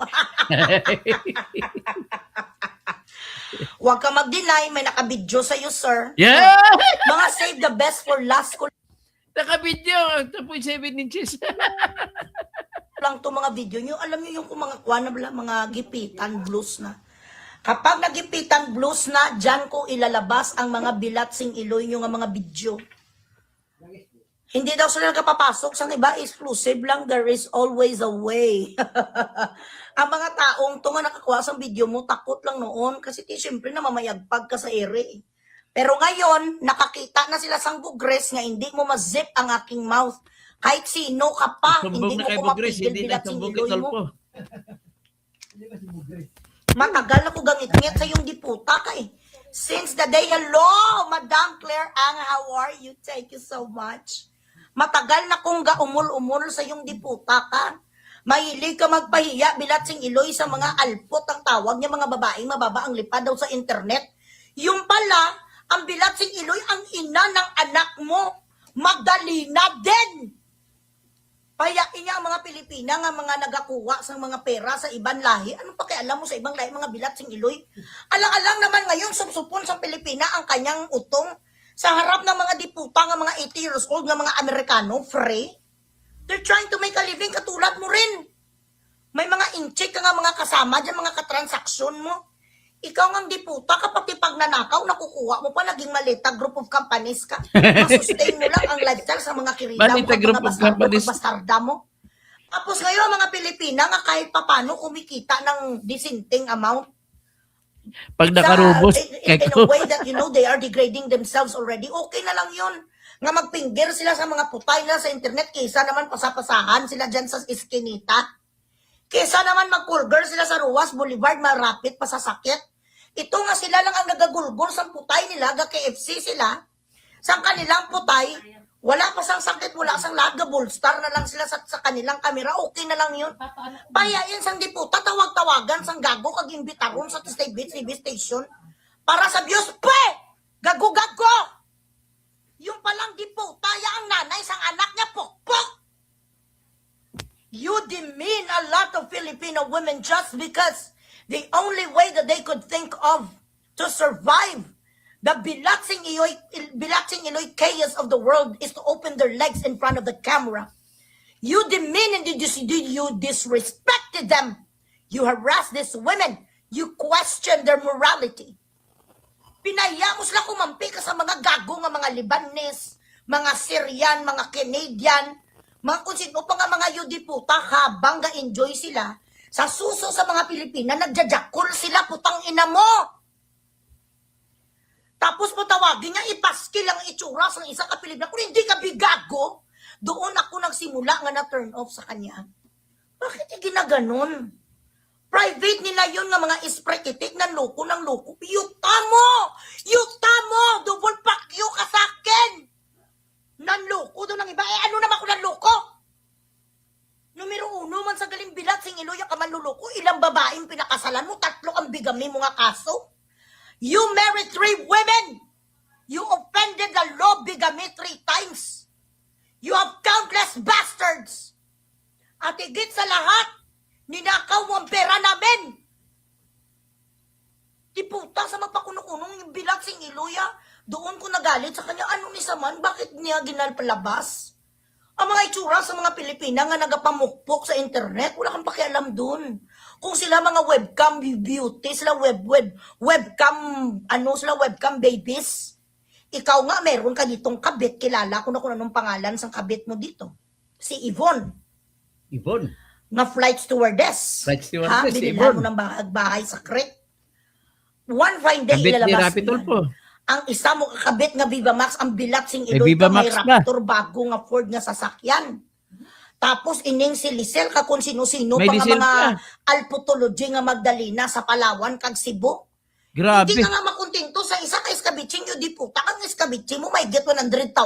Huwag ka mag-deny, may nakabidyo sa'yo, sir. Yeah! Mga save the best for last ko Naka-video, 2.7 inches. lang to mga video nyo. Alam nyo yung mga kuha na mga gipitan blues na. Kapag nagipitan blues na, dyan ko ilalabas ang mga bilat sing iloy nyo nga mga video. Hindi daw sila nakapapasok. Sa iba, exclusive lang. There is always a way. Ang mga taong to nga nakakuha sa video mo, takot lang noon. Kasi siyempre namamayagpag ka sa ere. Pero ngayon, nakakita na sila sang Bugres nga hindi mo ma-zip ang aking mouth. Kahit sino ka pa, Sumbong hindi na kay mo Bugris, kumapigil hindi na bilat sing sumbong kay iloy mo. Tulfo. Matagal ako gamit-ngit sa yung diputa ka eh. Since the day, hello, Madam Claire Ang, how are you? Thank you so much. Matagal na kong gaumul-umul sa yung diputa ka. Mahilig ka magpahiya, bilat sing iloy sa mga alpot ang tawag niya, mga babaeng mababa ang lipad daw sa internet. Yung pala, ang bilat sing iloy ang ina ng anak mo, Magdalena din. Payakin niya ang mga Pilipina nga mga nagakuha sa mga pera sa ibang lahi. Anong pakialam mo sa ibang lahi, mga bilat sing iloy? Alang-alang naman ngayon, supsupon sa Pilipina ang kanyang utong sa harap ng mga diputa nga mga 80 years old nga mga Amerikano, free. They're trying to make a living katulad mo rin. May mga incheck ka nga mga kasama dyan, mga katransaksyon mo. Ikaw ngang diputa, kapag ipagnanakaw, nakukuha mo pa, naging malita group of companies ka. Masustain mo lang ang lifestyle sa mga kirida mo, Malita group of companies. bastarda mo. Tapos ngayon, mga Pilipina nga kahit papano kumikita ng disinting amount. Pag nakarubos, In a way that, they are degrading themselves already. Okay na lang yun. Nga magpinggir sila sa mga putay na sa internet, kaysa naman pasapasahan sila dyan sa iskinita. Kaysa naman mag-pulgar sila sa Ruas Boulevard, marapit pa sa sakit. Ito nga sila lang ang nagagulgol sa putay nila, ga-KFC sila. Sa kanilang putay, wala pa sang sakit, wala sang lahat, ga-bullstar na lang sila sa kanilang kamera, okay na lang yun. Payain sang diputa, tawag-tawagan sang gago, kag-imbitaron sa TV station, para sa Diyos, gago-gago! Yung palang diputa, ang nanay sang anak niya, pokpok! You demean a lot of Filipino women just because the only way that they could think of to survive the bilatsing iloy chaos of the world is to open their legs in front of the camera. You demean and you disrespected them. You harass these women. You question their morality. Pinaya mo sila kumampi ka sa mga gago nga mga Libanese, mga Syrian, mga Canadian, mga kung sino pa nga mga yudiputa habang ga-enjoy sila sa suso sa mga Pilipina, nagjajakol sila, putang ina mo. Tapos mo tawagin niya, ipaskil ang itsura sa isang kapilipina. Kung hindi ka bigago, doon ako nagsimula nga na-turn off sa kanya. Bakit ginaganon? Private nila yun nga mga isprekitik ng loko ng loko. Yuta mo! Yuta mo! Double fuck you ka sa akin! Nanloko doon ng iba. Ano naman ako nanloko? Numero 1 man sa galing bilat, sing iluya ka manluloko. Ilang babaeng pinakasalan mo, 3 ang bigami mo nga kaso. You married 3 women. You offended the law, bigami 3 times. You have countless bastards. At higit sa lahat, ninakaw mo ang pera namin. Di puta sa magpakunong-unong yung bilat sing iluya. Doon ko nagalit sa kanya, ano ni Saman, bakit niya ginalpalabas? Ang mga itsura sa mga Pilipina nga nagapamukpok sa internet, wala kang pakialam dun. Kung sila mga webcam beauty, sila webcam babies. Ikaw nga, meron ka ditong kabit, kilala ko na kung anong pangalan sa kabit mo dito. Si Yvonne. Yvonne. Na flight stewardess. Flight stewardess, si Binila Yvonne. mo ng bahay sa Crete. One fine day, Kabit ni ilalabas Rapi mo yan. Tulfo. Ang isa mo kakabit nga Viva Max, ang bilat sing May ilod Viva ka may Max ba? Raptor, bago nga Ford nga sasakyan. Tapos ining si Lisel, ka kung sino-sino May pa nga Lisel mga pa. alputology nga Magdalena sa Palawan, kag Cebu. Grabe. Hindi ka nga makontento sa isa ka iskabitsin, yung di puta, ang iskabitsin mo may get 100,000.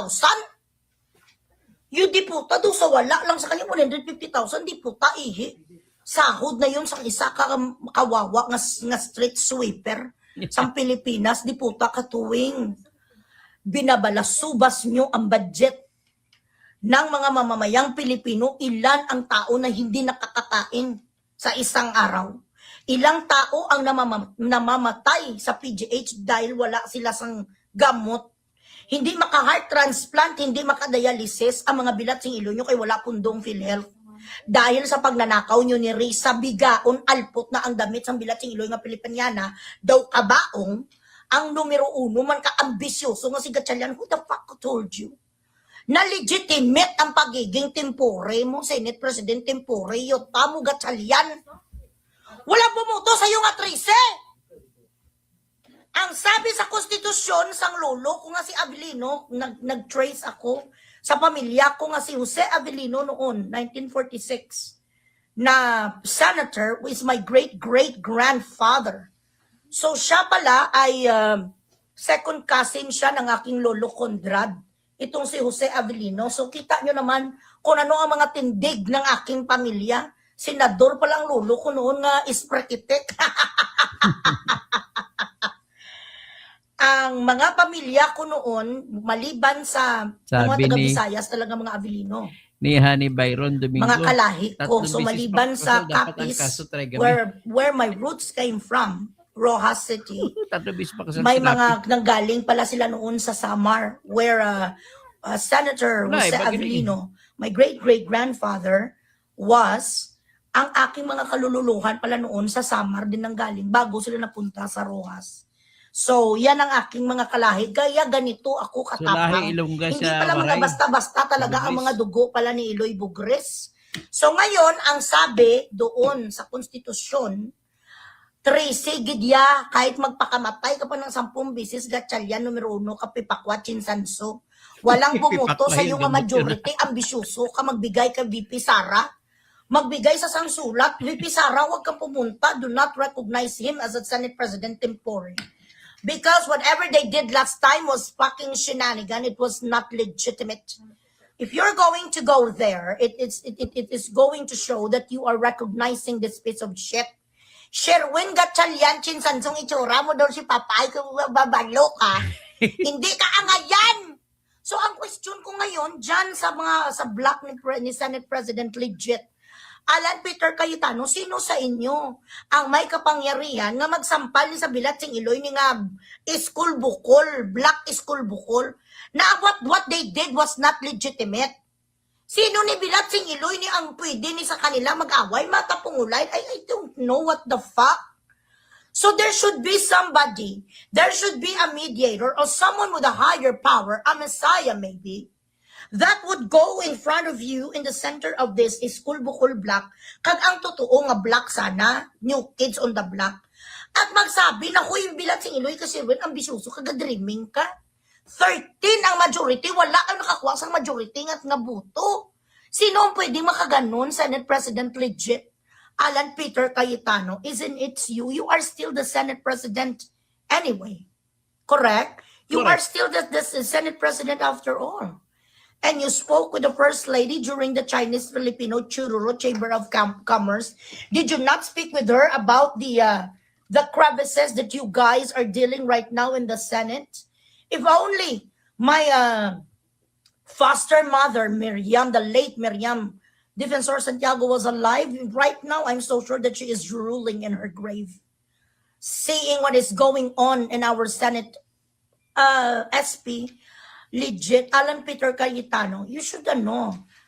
Yung di puta, doon sa wala lang sa kanya, 150,000, di puta, ihi. Sahod na yun sa isa ka kawawa nga street sweeper sa Pilipinas, di puta katuwing binabalasubas nyo ang budget ng mga mamamayang Pilipino, ilan ang tao na hindi nakakakain sa isang araw. Ilang tao ang namamatay sa PGH dahil wala sila sang gamot. Hindi maka-heart transplant, hindi maka-dialysis ang mga bilat sing ilo nyo kay wala pundong PhilHealth. Dahil sa pagnanakaw nyo ni Risa Bigaon, alpot na ang damit sa bilat sing iloy nga Pilipiniana, daw kabaong, ang numero 1 man ka-ambisyoso nga si Gatchalian, who the fuck told you? Na legitimate ang pagiging tempore mo, Senate President tempore, yota mo Gatchalian. Walang bumuto sa iyo nga 13. Ang sabi sa konstitusyon sang lolo ko nga si Avelino, nag-trace ako sa pamilya ko nga si Jose Avelino noon, 1946, na senator who is my great-great-grandfather. So siya pala ay second cousin siya ng aking lolo Conrad, itong si Jose Avelino. So kita nyo naman kung ano ang mga tindig ng aking pamilya. Senador pala ang lolo ko noon nga isprakitek. Ang mga pamilya ko noon, maliban sa mga Sabi taga-Visayas, talaga mga Avelino. Ni Honey Byron Domingo. Mga kalahi ko. 3 So beses maliban pa sa dapat ang Capiz, kaso trigamy. where my roots came from, Rojas City, 3 beses pa kasal may si Rapi. mga nanggaling pala sila noon sa Samar, where Senator Wala, Jose bagay Avelino, my great-great-grandfather, was ang aking mga kalululuhan pala noon sa Samar din nanggaling bago sila napunta sa Rojas. So, yan ang aking mga kalahi. Kaya ganito ako So, katapang. lahi Ilongga Hindi siya, pala mga Waray. basta-basta talaga ang Bugres. mga dugo pala ni Eloy Bugres. So, ngayon, ang sabi doon sa konstitusyon, 13 gidya, kahit magpakamatay ka pa ng 10 bisis, Gatchalian, numero 1, kapipakwat, chinsanso. Walang bumoto sa iyo nga majority, ambisyoso ka, magbigay ka VP Sara. Magbigay sa sang sulat, VP Sara, huwag kang pumunta, do not recognize him as a Senate President tempore. Because whatever they did last time was fucking shenanigan, it was not legitimate. If you're going to go there, it is going to show that you are recognizing this piece of shit. Sherwin Gatchalian, chinsansong itsura mo daw si Papay, kung babalo ka. Hindi ka angayan! So ang question ko ngayon, dyan sa block ni Senate President legit, Alan Peter Cayetano, sino sa inyo ang may kapangyarihan nga magsampal ni sa bilat sing iloy ni nga school bukol, black school bukol, na what they did was not legitimate? Sino ni bilat sing iloy ni ang pwede ni sa kanila mag-away, matapungulay? I don't know what the fuck. So there should be somebody, there should be a mediator or someone with a higher power, a messiah maybe, that would go in front of you in the center of this school bukol block, kag ang totoo nga block sana, New Kids on the Block, at magsabi na huy, bilat sing Iloy kasi when ambisyoso kag dreaming ka. 13 ang majority, wala kang nakakuha sa majority nga buto. Sino ang pwedeng makaganon, Senate President legit? Alan Peter Cayetano, isn't it you? You are still the Senate President anyway. Correct? You are still the Senate President after all. And you spoke with the First Lady during the Chinese-Filipino Chururo Chamber of Commerce. Did you not speak with her about the crevices that you guys are dealing right now in the Senate? If only my foster mother, Miriam, the late Miriam, Defensor Santiago was alive, right now I'm so sure that she is drooling in her grave. Seeing what is going on in our Senate SP, legit, Alan Peter Cayetano, you should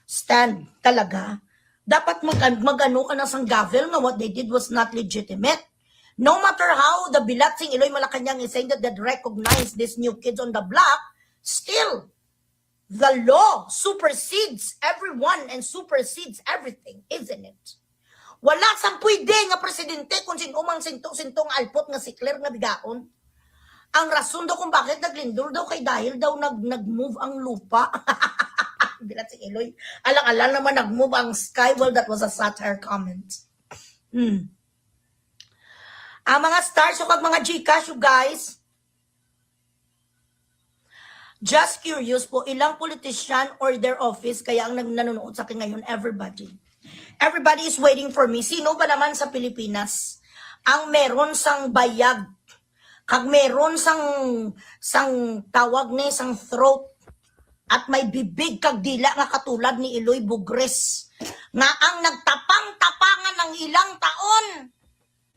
stand talaga. Dapat mag-ano ka na sang gavel nga what they did was not legitimate. No matter how the Bilat Sing Iloy Malacanang is saying that they recognize this New Kids on the Block, still, the law supersedes everyone and supersedes everything, isn't it? Wala sang pwede nga presidente kung sino mang sinto-sintong alpot nga sikler nga bigaon. Ang rason daw kung bakit naglindol daw kay dahil daw nag-move ang lupa. Bilat si Eloy. Alang-alang naman nag-move ang sky. Well, that was a satire comment. Ang mga stars o kag mga Gcash, you guys. Just curious po, ilang politician or their office kaya ang nanonood sa akin ngayon, everybody. Everybody is waiting for me. Sino ba naman sa Pilipinas ang meron sang bayag kag meron sang tawag ni sang throat at may bibig kag dila nga katulad ni Iloy Bugres nga ang nagtapang-tapangan ng ilang taon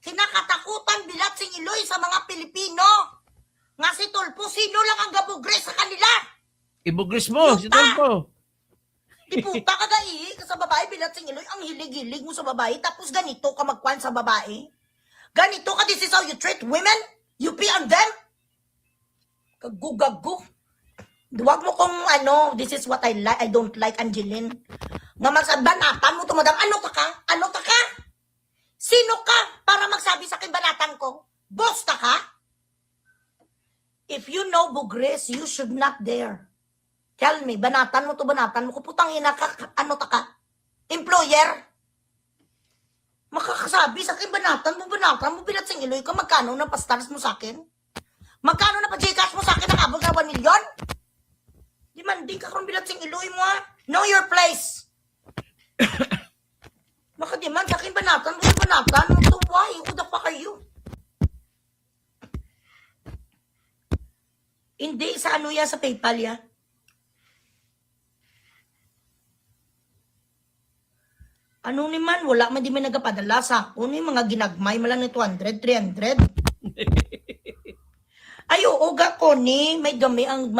kinakatakutan bilat sing Iloy sa mga Pilipino nga si Tulpo, sino lang ang gabugres sa kanila? Ibugres mo, si Tulpo. Di puta ka gaihi ka sa babae bilat sing Iloy, ang hilig-hilig mo sa babae tapos ganito ka magkwan sa babae, ganito ka, this is how you treat women? You pee on them? Kagugagu. Huwag mo kung this is what I like, I don't like, Angeline. Nga banatan mo to, madam. Ano ka ka? Ano ka ka? Sino ka para magsabi sa akin banatan ko? Boss ka ka? If you know Bugres, you should not dare. Tell me, banatan mo to, banatan mo. Kuputang ina ka, ano ta ka? Employer? Makakasabi sa akin, banatan mo, bilat sing Iloy ka, magkano na pa-stars mo sa akin? Magkano na pa-Gcash mo sa akin, nakabot na 1 million? Demanding ka kung bilat sing Iloy mo, ha? Know your place. Makademand sa akin, banatan mo, so why? Who the fuck are you? Hindi, sa sa PayPal, ya? Ano naman, wala man di may nagapadala sa ako ni mga ginagmay malang ni 200, 300. Ay, oo ga ko ni, may dumi ang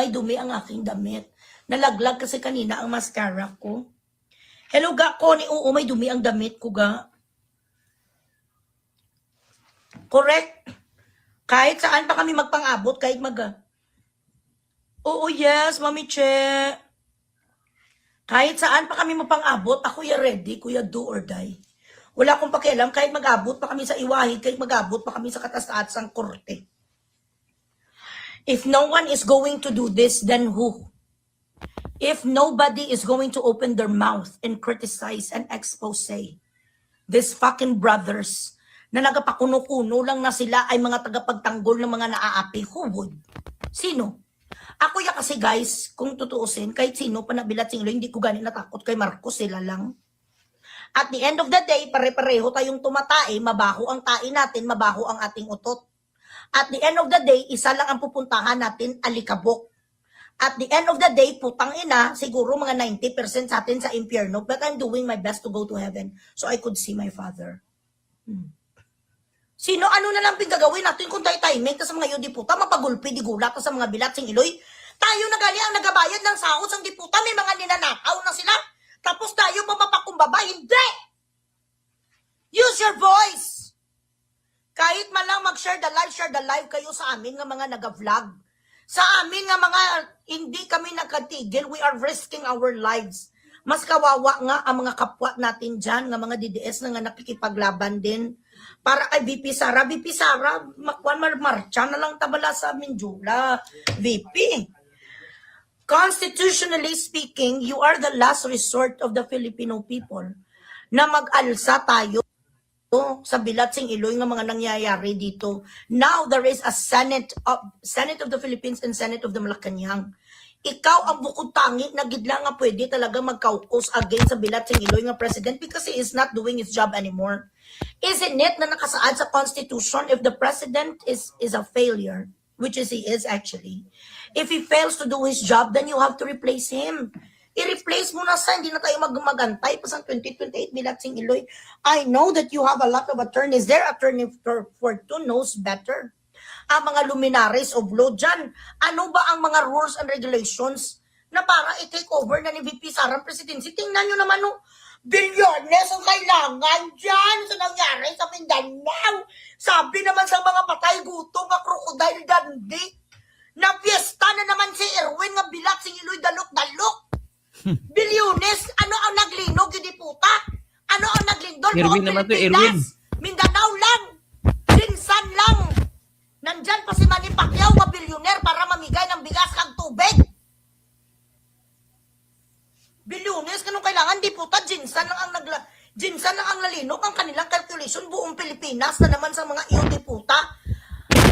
aking damit. Nalaglag kasi kanina ang mascara ko. Hello ga ko ni, oo may dumi ang damit ko ga. Correct. Kahit saan pa kami magpang-abot, kahit Oo, yes, Mami Che. Kahit saan pa kami mapang-abot, ako ya ready, kuya do or die. Wala akong pakialam, kahit mag-abot pa kami sa iwahid, kahit mag-abot pa kami sa kataas-taasang korte. If no one is going to do this, then who? If nobody is going to open their mouth and criticize and expose these fucking brothers na nagapakuno-kuno lang na sila ay mga tagapagtanggol ng mga naaapi, who would? Sino? Ako ya kasi guys, kung tutuusin, kahit sino pa nabilat sing Iloy, hindi ko gani natakot kay Marcos, sila lang. At the end of the day, pare-pareho tayong tumatae, mabaho ang tae natin, mabaho ang ating utot. At the end of the day, isa lang ang pupuntahan natin, alikabok. At the end of the day, putang ina, siguro mga 90% sa atin sa impyerno, but I'm doing my best to go to heaven so I could see my father. Sino, ano na lang pinggagawin natin kung tayo timing sa mga diputa, mapagulpi, digula sa mga bilat sing Iloy. Tayo na gali ang nagabayad ng sahod ng diputa, may mga ninanakaw na sila. Tapos tayo pa mapakumbaba, hindi! Use your voice! Kahit man lang mag-share the live kayo sa amin nga mga nag-vlog. Sa amin nga mga hindi kami nakatigil, we are risking our lives. Mas kawawa nga ang mga kapwa natin dyan, nga mga DDS na nga nakikipaglaban din. Para kay VP Sara. VP Sara, marcha na lang tabala sa Minjula. VP. Constitutionally speaking, you are the last resort of the Filipino people na mag-alsa tayo sa Bilatsing Iloy ng mga nangyayari dito. Now there is a Senate of the Philippines and Senate of the Malacanang. Ikaw ang bukod tangi na gidla nga pwede talaga mag-caucus against sa Bilatsing Iloy nga president because he is not doing his job anymore. Isn't it na nakasaad sa Constitution if the president is a failure, which is he is actually, if he fails to do his job, then you have to replace him. I-replace mo na sa, hindi na tayo magantay pa sa 2028 Bilatsing Iloy. I know that you have a lot of attorneys there. Attorney Fortune knows better. Ang mga luminaries of law dyan, ano ba ang mga rules and regulations na para i-take over na ni VP Sara ang presidency? Tingnan nyo naman, no, bilyones ang kailangan dyan sa nangyari sa Mindanao. Sabi naman sa mga patay gutom nga crocodile dandi, na piyesta na naman si Erwin nga Bilatsing Iloy dalok-dalok. Bilyones, ano ang naglinog yun di puta? Ano ang naglindol? Erwin naman to, Erwin. Mindanao lang. Sinsan lang. Nandyan pa si Manny Pacquiao nga bilyoner para mamigay ng bigas kang tubig. Bilyones, kanong kailangan di puta? Jinsan lang ang nalinok ang kanilang calculation buong Pilipinas na naman sa mga iyo di puta.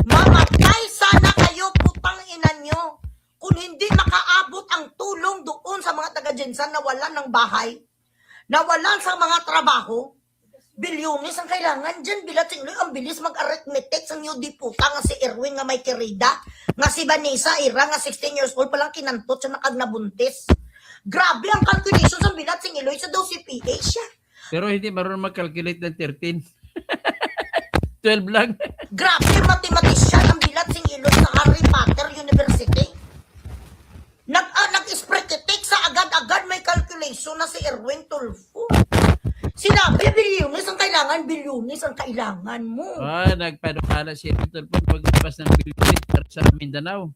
Mamatay sana kayo putang ina nyo. Kung hindi makaabot ang tulong doon sa mga taga-Jensan na wala ng bahay, na wala sa mga trabaho, bilyones ang kailangan dyan. Bilatsing Iloy, ang bilis mag-arithmetic sa new diputa nga si Erwin nga may kirida, nga si Vanessa Ira nga 16 years old palang kinantot siya nakagnabuntis. Grabe ang calculation sa Bilatsing Iloy sa daw si PA siya. Pero hindi marunong mag-calculate ng 13. 12 lang. Grabe yung mathematician ang Bilatsing Iloy sa Harry Potter University. Nag-sprechetic sa agad-agad may calculation na si Erwin Tulfo. Sinabi, bilyones ang kailangan mo. Nagpanukala si Erwin po paglabas ng bilyones para sa Mindanao.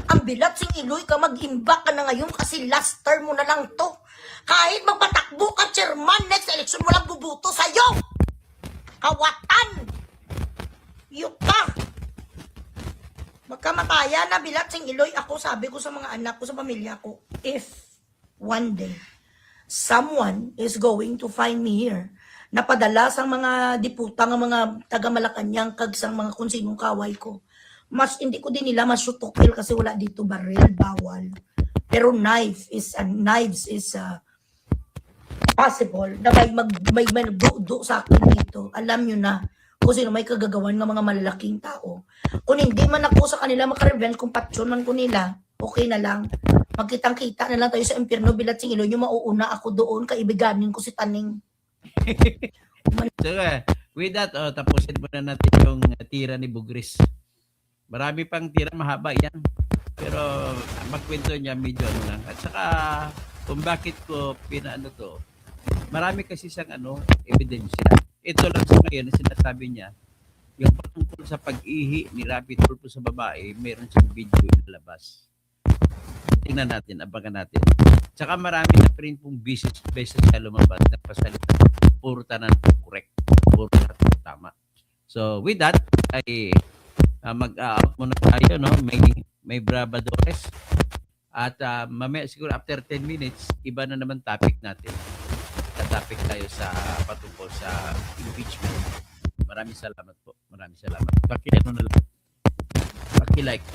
Ang Bilatsing Iloy ka, mag-imbak ka na ngayon kasi last term mo na lang to. Kahit magpatakbo ka, chairman, next election, walang bubuto sa'yo. Kawatan. Yuka. Magkamataya na Bilatsing Iloy. Ako, sabi ko sa mga anak ko, sa pamilya ko, if one day, someone is going to find me here, napadala sa mga diputa ng mga taga-Malacanang kag sang mga kung sinong kaway ko, mas hindi ko din nila masutukil kasi wala dito baril, bawal. Pero knives is possible na may magdudo sa akin dito. Alam nyo na kung sino may kagagawan ng mga malalaking tao. Kung hindi man ako sa kanila makarevenge, kung patsyon man ko nila, okay na lang. Magkitang-kita na lang tayo sa impyerno Bilatsing Iloy. Yung mauuna ako doon, kaibiganin ko si Taning. So, with that, tapusin muna natin yung tira ni Bugris. Marami pang tira, mahaba yan. Pero magkwento niya medyo ano lang. At saka, kung bakit ko pinaano to, marami kasi siyang ebidensya. Ito lang sa ngayon na sinasabi niya, yung patungkol sa pag-ihi ni Rapi Tulfo sa babae, meron siyang video inalabas. Tingnan natin, abangan natin. Tsaka marami na rin pong beses siya lumabas na pasalita. Puro tanan correct. Puro tama. So, with that, ay mag-out muna tayo, no? May bravadores. At mamaya siguro after 10 minutes, iba na naman topic natin. Topic tayo sa patungkol sa impeachment. Maraming salamat po. Maraming salamat. Paki-like.